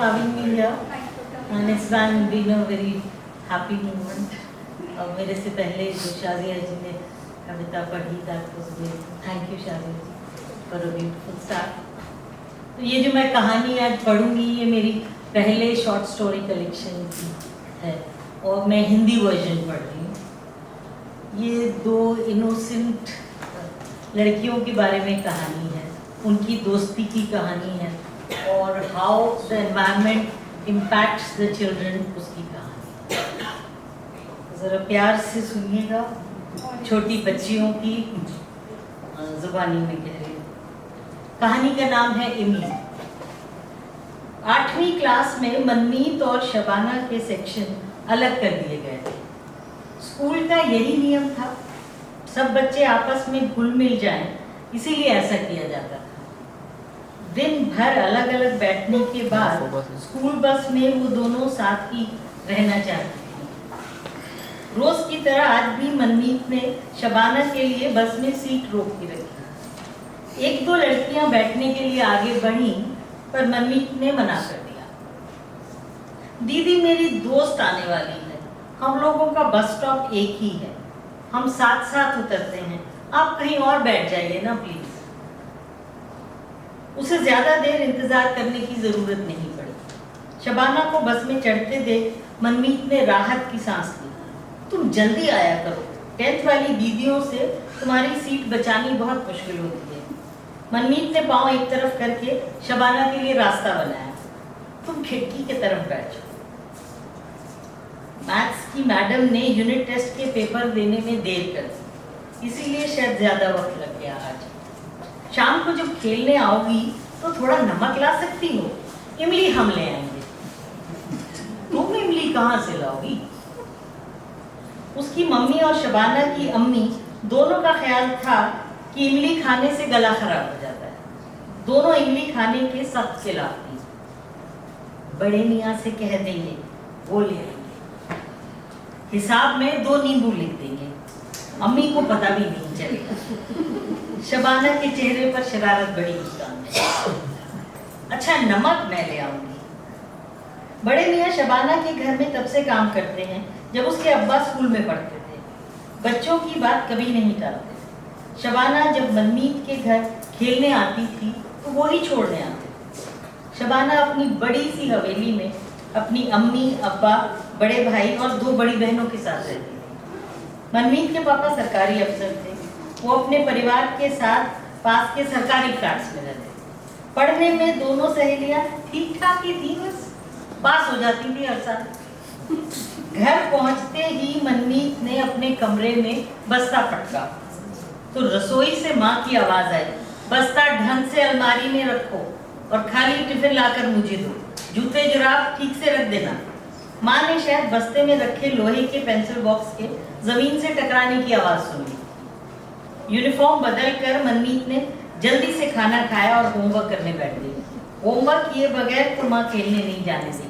having me here, and it's been a very happy moment. मेरे से पहले जो शाजिया जी ने कविता पढ़ी, that was great. Thank you Shazia ji for a beautiful start. तो ये जो मैं कहानी आज पढ़ूंगी, ये मेरी पहले शॉर्ट स्टोरी कलेक्शन की है और मैं हिंदी वर्जन पढ़ रही हूँ। ये दो इनोसेंट लड़कियों के बारे में कहानी है, उनकी दोस्ती की कहानी है और how the environment impacts the children, उसकी कहानी। ज़रा प्यार से सुनिएगा, छोटी बच्चियों की ज़ुबानी में कह रही हूँ। कहानी का नाम है इमली। 8वीं क्लास में मनमीत और शबाना के सेक्शन अलग कर दिए गए थे। स्कूल का यही नियम था, सब बच्चे आपस में घुल मिल जाएं, इसीलिए ऐसा किया जाता था। दिन भर अलग अलग बैठने के बाद स्कूल बस में वो दोनों साथ ही रहना चाहती थी। रोज की तरह आज भी मनमीत ने शबाना के लिए बस में सीट रोक के रखी। एक दो लड़कियां बैठने के लिए आगे बढ़ी, पर मनमीत ने मना कर दिया। दीदी, मेरी दोस्त आने वाली है, हम लोगों का बस स्टॉप एक ही है, हम साथ साथ उतरते हैं, आप कहीं और बैठ जाइए ना प्लीज। उसे ज्यादा देर इंतजार करने की जरूरत नहीं पड़ी। शबाना को बस में चढ़ते देख मनमीत ने राहत की सांस ली। तुम जल्दी आया करो, 10th वाली दीदियों से तुम्हारी सीट बचानी बहुत मुश्किल होती है। मनमीत ने पाँव एक तरफ करके शबाना के लिए रास्ता बनाया। तुम खिड़की की तरफ बैठ जाओ। मैथ्स की मैडम ने यूनिट टेस्ट के पेपर देने में देर कर दी, इसीलिए शायद ज्यादा वक्त लग गया आज। शाम को जब खेलने आओगी तो थोड़ा नमक ला सकती हो, इमली हम ले आएंगे। तुम इमली कहाँ से लाओगी? उसकी मम्मी और शबाना की अम्मी दोनों का ख्याल था कि इमली खाने से गला खराब हो जाता है। दोनों इमली खाने के सख्त खिलाफ थी। बड़े मियाँ से कह देंगे, वो ले आएंगे। हिसाब में 2 नींबू लिख देंगे, अम्मी को पता भी नहीं चलेगा। शबाना के चेहरे पर शरारत बड़ी मुस्कान। अच्छा, नमक मैं ले आऊंगी। बड़े मियाँ शबाना के घर में तब से काम करते हैं जब उसके अब्बा स्कूल में पढ़ते थे। बच्चों की बात कभी नहीं टालते। शबाना जब मनमीत के घर खेलने आती थी तो वो ही छोड़ने आते। शबाना अपनी बड़ी सी हवेली में अपनी अम्मी, अब्बा, बड़े भाई और 2 बड़ी बहनों के साथ रहती थी। मनमीत के पापा सरकारी अफसर थे। वो अपने परिवार के साथ पास के सरकारी फ्लैट्स में रहते। पढ़ने में दोनों सहेलियां ठीक ठाक ही थी, बस पास हो जाती थी हर साल। घर पहुंचते ही मनमीत ने अपने कमरे में बस्ता पटका तो रसोई से माँ की आवाज आई, बस्ता ढंग से अलमारी में रखो और खाली टिफिन लाकर मुझे दो, जूते जुराब ठीक से रख देना। माँ ने शायद बस्ते में रखे लोहे के पेंसिल बॉक्स के जमीन से टकराने की आवाज सुनी। यूनिफॉर्म बदलकर मनमीत ने जल्दी से खाना खाया और होमवर्क करने बैठ गई। होमवर्क किए बगैर तो माँ खेलने नहीं जाने देंगी।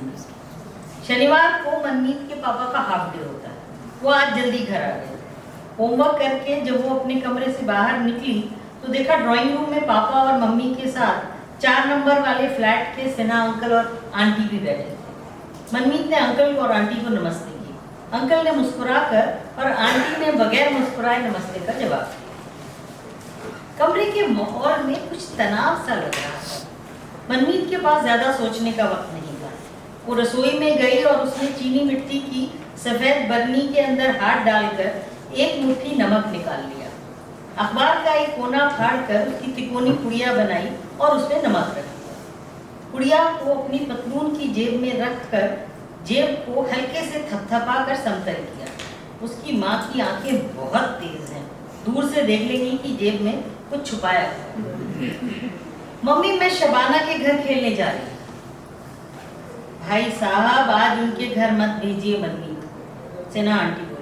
शनिवार को मनमीत के पापा का हाफ डे होता है, वो आज जल्दी घर आ गए। होमवर्क करके जब वो अपने कमरे से बाहर निकली तो देखा ड्राइंग रूम में पापा और मम्मी के साथ 4 नंबर वाले फ्लैट के सिन्हा अंकल और आंटी भी बैठे थे। मनमीत ने अंकल और आंटी को नमस्ते की। अंकल ने मुस्कुराकर और आंटी ने बगैर मुस्कुराए नमस्ते का जवाब दिया। कमरे के माहौल में कुछ तनाव सा लग रहा था। मनमीत के पास ज्यादा सोचने का वक्त नहीं था। वो रसोई में गई और उसने चीनी मिट्टी की सफेद बर्नी के अंदर हाथ डालकर एक मुट्ठी नमक निकाल लिया। अखबार का एक कोना फाड़कर उसकी तिकोनी पुड़िया बनाई और उसमें नमक रख दिया। पुड़िया को अपनी पतलून की जेब में रखकर जेब को हल्के से थपथपा कर समतल किया। उसकी माँ की आंखें बहुत तेज हैं, दूर से देख लेंगी कि जेब में कुछ छुपाया है। मम्मी, मैं शबाना के घर खेलने जा रही हूँ। भाई साहब, आज उनके घर मत भेजिए मनमीत को, सिन्हा आंटी बोली।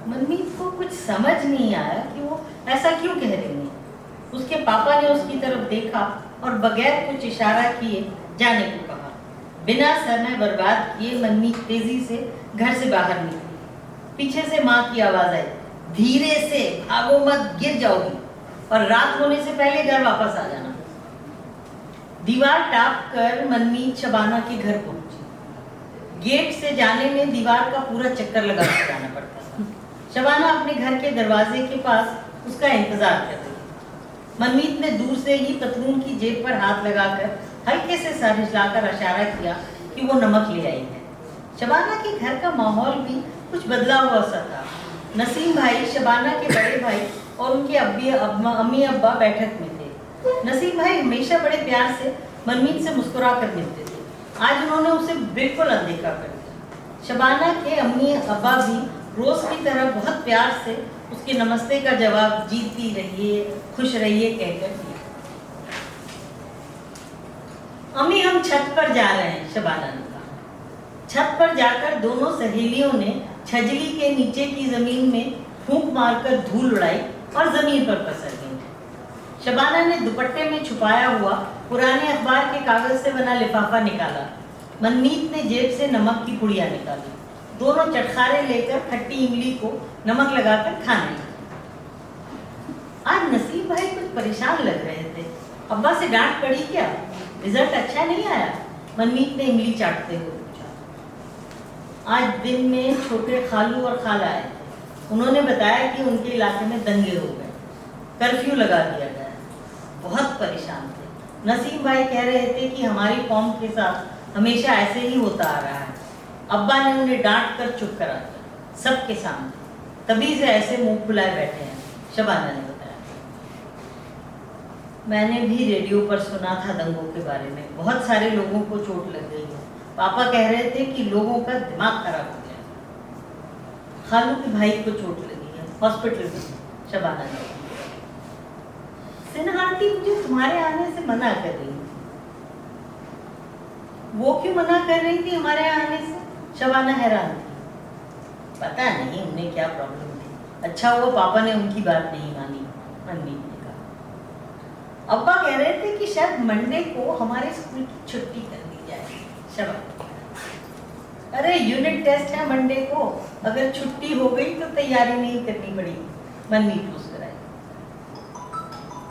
मनमीत को कुछ समझ नहीं आया कि वो ऐसा क्यों कह रही है। उसके पापा ने उसकी तरफ देखा और बगैर कुछ इशारा किए जाने को कहा। बिना समय बर्बाद किए मनमीत तेजी से घर से बाहर निकली। पीछे से माँ की आवाज आई, धीरे से भागो मत, गिर जाओगी और रात होने से पहले घर वापस आ जाना। दीवार टाप कर मनमीत शबाना के घर पहुंची। गेट से जाने में दीवार का पूरा चक्कर लगा कर जाना पड़ता था। शबाना अपने घर के दरवाजे के पास उसका इंतजार कर रही थी। मनमीत ने दूर से ही पतलून की जेब पर हाथ लगाकर हल्के से सर हिलाकर इशारा किया कि वो नमक ले आई है। शबाना के घर का माहौल भी कुछ बदला हुआ सा था। नसीम भाई, शबाना के बड़े भाई और उनके अम्मी अब्बा बैठक में थे। नसीम भाई हमेशा बड़े प्यार से मनमीत से मुस्कुरा कर मिलते थे। आज उन्होंने उसे बिल्कुल अनदेखा कर दिया। शबाना के अम्मी अब्बा भी रोज की तरह बहुत प्यार से उसके नमस्ते का जवाब जीती रहिए, खुश रहिए कहकर दिया। अम्मी, हम छत पर जा रहे हैं, शबाना ने कहा। छत पर जाकर दोनों सहेलियों ने छजली के नीचे की जमीन में फूंक मारकर धूल उड़ाई और जमीन पर पसर गई। शबाना ने दुपट्टे में छुपाया हुआ पुराने अखबार के कागज से बना लिफाफा निकाला। मनमीत ने जेब से नमक की पुड़िया निकाली। दोनों चटखारे लेकर खट्टी इमली को नमक लगाकर खाने लगे। आज नसीम भाई कुछ परेशान लग रहे थे। अब्बा से डांट पड़ी क्या? रिजल्ट अच्छा नहीं आया? मनमीत ने इमली चाटते हुए पूछा। आज दिन में छोटे खालू और खाला आए थे। उन्होंने बताया कि उनके इलाके में दंगे हो गए, कर्फ्यू लगा दिया गया। बहुत परेशान थे। नसीम भाई कह रहे थे कि हमारी कौम के साथ हमेशा ऐसे ही होता आ रहा है। अब्बा ने उन्हें डांट कर चुप करा दिया सबके सामने। तभी से ऐसे मुंह फुलाए बैठे हैं, शबाना ने बताया। मैंने भी रेडियो पर सुना था दंगों के बारे में। बहुत सारे लोगों को चोट लग गई है। पापा कह रहे थे कि लोगों का दिमाग खराब हो गया। खालू के भाई को चोट लगी है, हॉस्पिटल में, शबाना ने। सिन्हा आंटी मुझे तुम्हारे आने से मना कर रही थी। वो क्यों मना कर रही थी हमारे आने से? शबाना हैरान थी। पता नहीं उन्हें क्या प्रॉब्लम थी। अच्छा हुआ पापा ने उनकी बात नहीं मानी, मनमीत ने कहा। अब्बा कह रहे थे कि शायद मंडे को हमारे स्कूल की छुट्टी कर दी जाए। शबाना, अरे यूनिट टेस्ट है मंडे को, अगर छुट्टी हो गई तो तैयारी नहीं करनी पड़ेगी। मनमीत मुस्कुराई।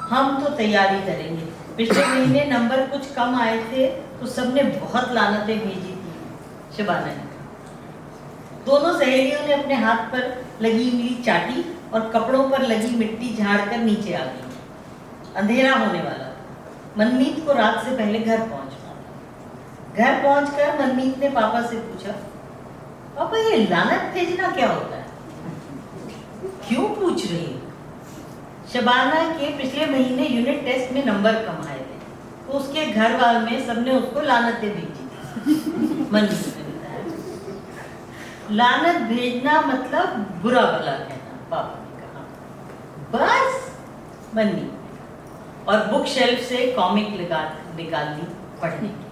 हम तो तैयारी करेंगे। पिछले महीने नंबर कुछ कम आए थे तो सबने बहुत लानतें भेजी थी, शबाना ने। दोनों सहेलियों ने अपने हाथ पर लगी इमली चाटी और कपड़ों पर लगी मिट्टी झाड़कर नीचे आ गई। अंधेरा होने वाला था। मनमीत को रात से पहले घर पहुंचना था। घर पहुंचकर मनमीत ने पापा से पूछा, पापा ये लानत भेजना क्या होता है? क्यों पूछ रही हो? शबाना के पिछले महीने यूनिट टेस्ट में नंबर कम आए थे तो उसके घर वालों में सबने उसको लानतें भेजी। मनमीत ने बताया। लानत भेजना मतलब बुरा भला कहना, पापा ने कहा। बस? मनमीत और बुक शेल्फ से कॉमिक निकाल ली पढ़ने की।